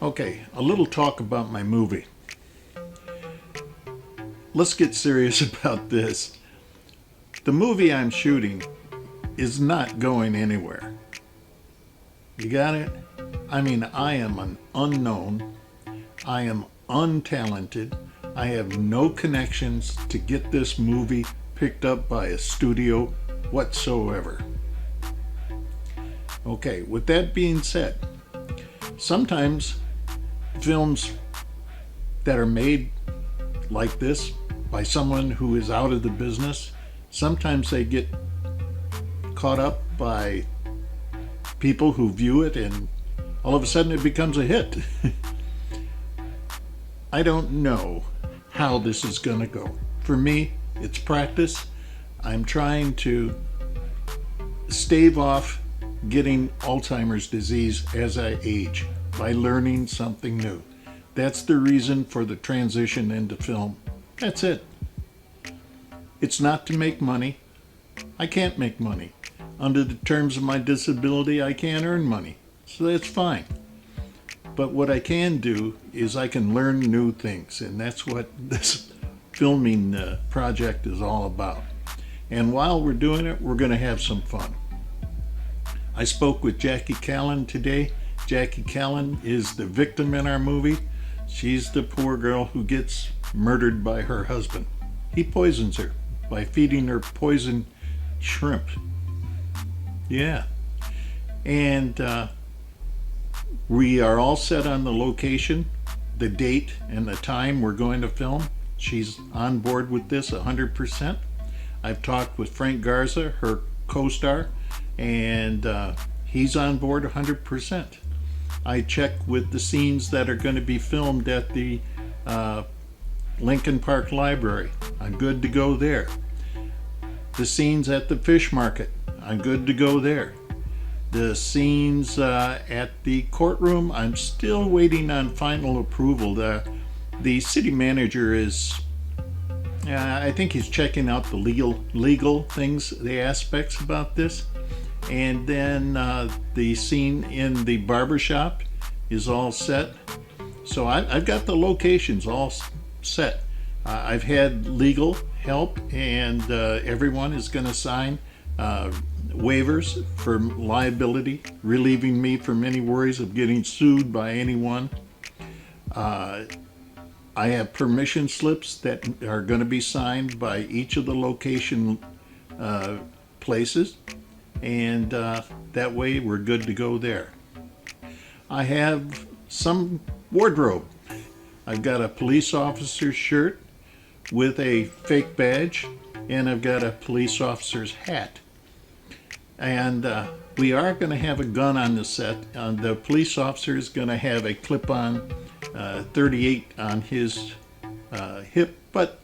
Okay, a little talk about my movie. Let's get serious about this. The movie I'm shooting is not going anywhere. You got it? I mean, I am an unknown. I am untalented. I have no connections to get this movie picked up by a studio whatsoever. Okay, with that being said, sometimes films that are made like this by someone who is out of the business, sometimes they get caught up by people who view it and all of a sudden it becomes a hit. I don't know how this is going to go. For me, it's practice. I'm trying to stave off getting Alzheimer's disease as I age by learning something new. That's the reason for the transition into film. That's it. It's not to make money. I can't make money. Under the terms of my disability, I can't earn money. So that's fine. But what I can do is I can learn new things, and that's what this filming project is all about. And while we're doing it, we're going to have some fun. I spoke with Jackie Callan today. Jackie Callan is the victim in our movie. She's the poor girl who gets murdered by her husband. He poisons her by feeding her poisoned shrimp. Yeah. And we are all set on the location, the date, and the time we're going to film. She's on board with this 100%. I've talked with Frank Garza, her co-star, and he's on board 100%. I checked with the scenes that are going to be filmed at the Lincoln Park Library. I'm good to go there. The scenes at the fish market, I'm good to go there. The scenes at the courtroom, I'm still waiting on final approval. The city manager is, I think he's checking out the legal things, the aspects about this. And then the scene in the barbershop is all set. So I've got the locations all set. I've had legal help, and everyone is going to sign waivers for liability, relieving me from any worries of getting sued by anyone. I have permission slips that are going to be signed by each of the location places, and that way we're good to go there. I have some wardrobe. I've got a police officer's shirt with a fake badge, and I've got a police officer's hat. And we are going to have a gun on the set. The police officer is going to have a clip-on 38 on his hip, but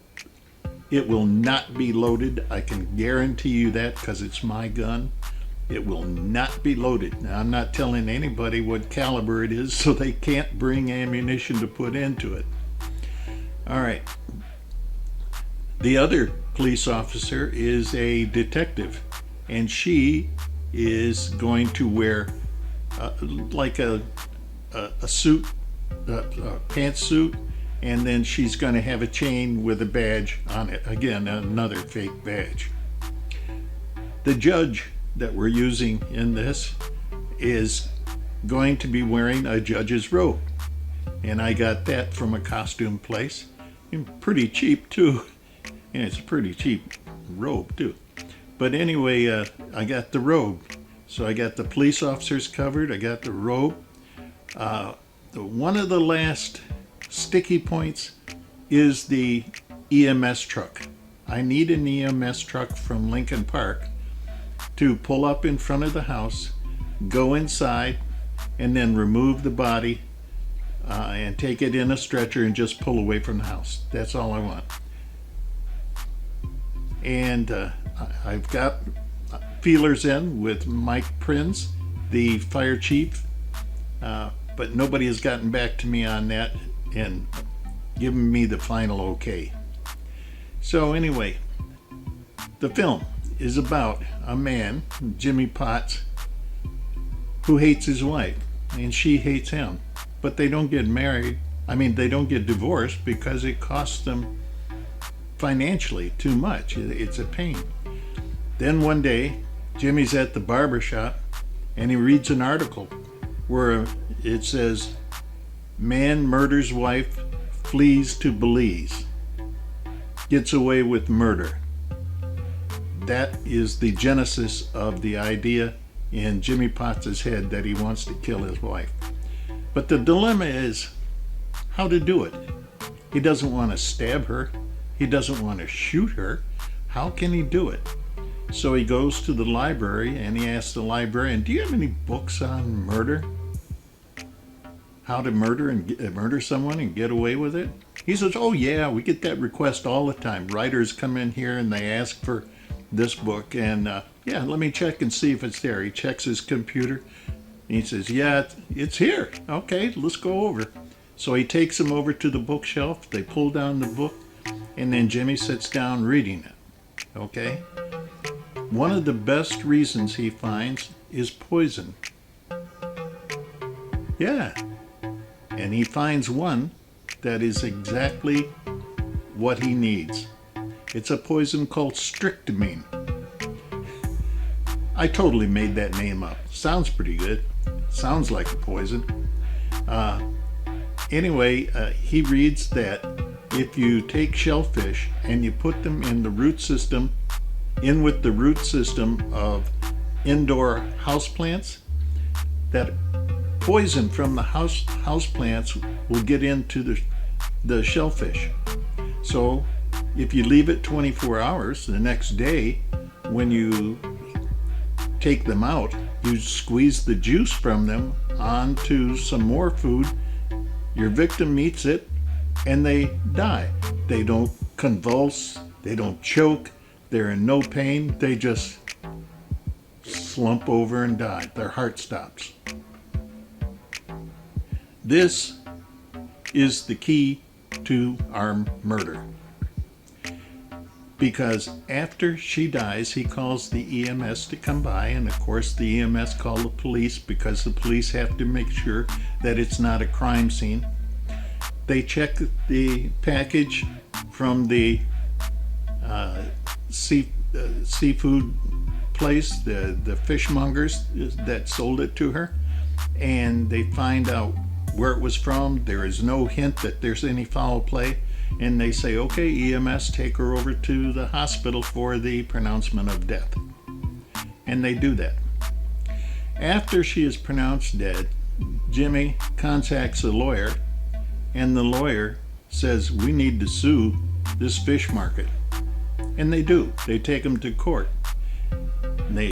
it will not be loaded. I can guarantee you that because it's my gun. It will not be loaded. Now, I'm not telling anybody what caliber it is, so they can't bring ammunition to put into it. All right. The other police officer is a detective, and she is going to wear like a suit, a pantsuit, and then she's going to have a chain with a badge on it. Again, another fake badge. The judge that we're using in this is going to be wearing a judge's robe, and I got that from a costume place. Pretty cheap too, and it's a pretty cheap robe too. But anyway, I got the robe. So I got the police officers covered. I got the robe. One of the last sticky points is the EMS truck. I need an EMS truck from Lincoln Park to pull up in front of the house, go inside, and then remove the body and take it in a stretcher and just pull away from the house. That's all I want. And I've got feelers in with Mike Prinz, the fire chief, but nobody has gotten back to me on that and given me the final okay. So anyway, the film is about a man, Jimmy Potts, who hates his wife, and she hates him. but they don't get married. I mean, they don't get divorced because it costs them financially too much. It's a pain. Then one day, Jimmy's at the barber shop and he reads an article where it says, "Man murders wife, flees to Belize, gets away with murder." That is the genesis of the idea in Jimmy Potts' head that he wants to kill his wife. But the dilemma is how to do it. He doesn't want to stab her. He doesn't want to shoot her. How can he do it? So he goes to the library and he asks the librarian, "Do you have any books on murder? How to murder and murder someone and get away with it?" He says, "Oh yeah, we get that request all the time. Writers come in here and they ask for this book, and yeah, let me check and see if it's there." He checks his computer and he says, "Yeah, it's here. Okay, let's go over." So he takes him over to the bookshelf. They pull down the book, and then Jimmy sits down reading it. Okay? One of the best reasons he finds is poison. Yeah. And he finds one that is exactly what he needs. It's a poison called strychnine. I totally made that name up. Sounds pretty good. Sounds like a poison. Anyway, he reads that if you take shellfish and you put them in the root system, in with the root system of indoor houseplants, that poison from the houseplants will get into the shellfish. So if you leave it 24 hours, the next day when you take them out, you squeeze the juice from them onto some more food. Your victim eats it and they die. They don't convulse, they don't choke, they're in no pain, they just slump over and die. Their heart stops. This is the key to our murder. Because after she dies, he calls the EMS to come by, and of course the EMS call the police because the police have to make sure that it's not a crime scene. They check the package from the seafood place, the fishmongers that sold it to her, and they find out where it was from. There is no hint that there's any foul play. And they say, "Okay, EMS, take her over to the hospital for the pronouncement of death." And they do that. After she is pronounced dead, Jimmy contacts a lawyer, and the lawyer says, "We need to sue this fish market." And they do. They take him to court. They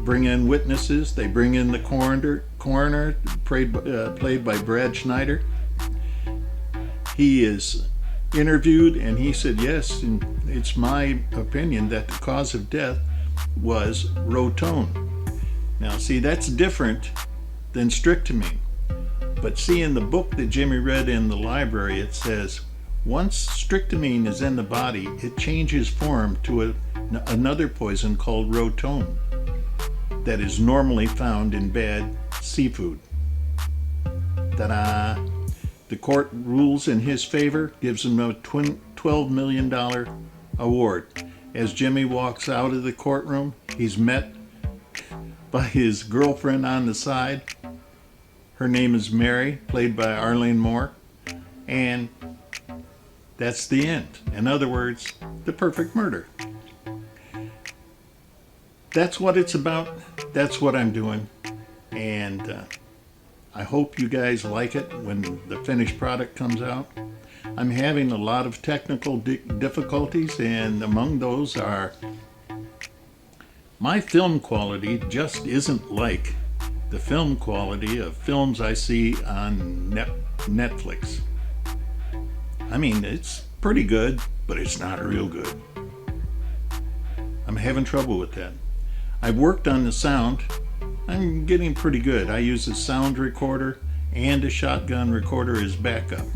bring in witnesses. They bring in the coroner played by Brad Schneider. He is interviewed, and he said, "Yes, and it's my opinion that the cause of death was Roton." Now, see, that's different than strychnine. But see, in the book that Jimmy read in the library, it says once strychnine is in the body, it changes form to another poison called Roton that is normally found in bad seafood. Ta-da! The court rules in his favor, gives him a $12 million award. As Jimmy walks out of the courtroom, he's met by his girlfriend on the side. Her name is Mary, played by Arlene Moore. And that's the end. In other words, the perfect murder. That's what it's about. That's what I'm doing. And I hope you guys like it when the finished product comes out. I'm having a lot of technical difficulties, and among those are my film quality just isn't like the film quality of films I see on Netflix. I mean, it's pretty good, but it's not real good. I'm having trouble with that. I've worked on the sound. I'm getting pretty good. I use a sound recorder and a shotgun recorder as backup.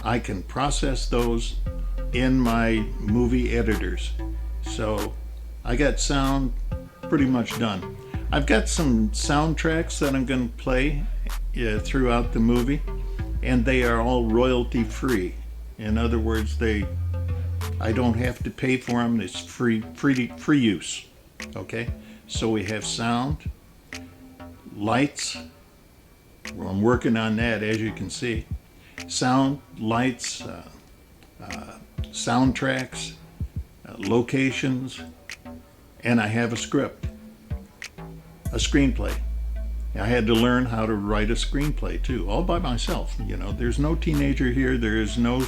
I can process those in my movie editors. So I got sound pretty much done. I've got some soundtracks that I'm going to play throughout the movie, and they are all royalty free. In other words, I don't have to pay for them. It's free use. Okay, so we have sound, lights. Well, I'm working on that, as you can see. Sound, lights, soundtracks, locations, and I have a script, a screenplay. I had to learn how to write a screenplay too, all by myself. There's no teenager here. There is no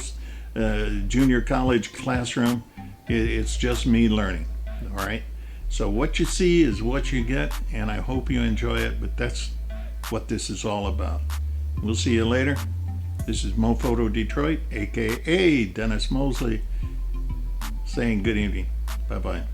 junior college classroom. It's just me learning. All right. So what you see is what you get, and I hope you enjoy it. But that's what this is all about. We'll see you later. This is Mophoto Detroit, aka Dennis Mosley, saying good evening. Bye bye.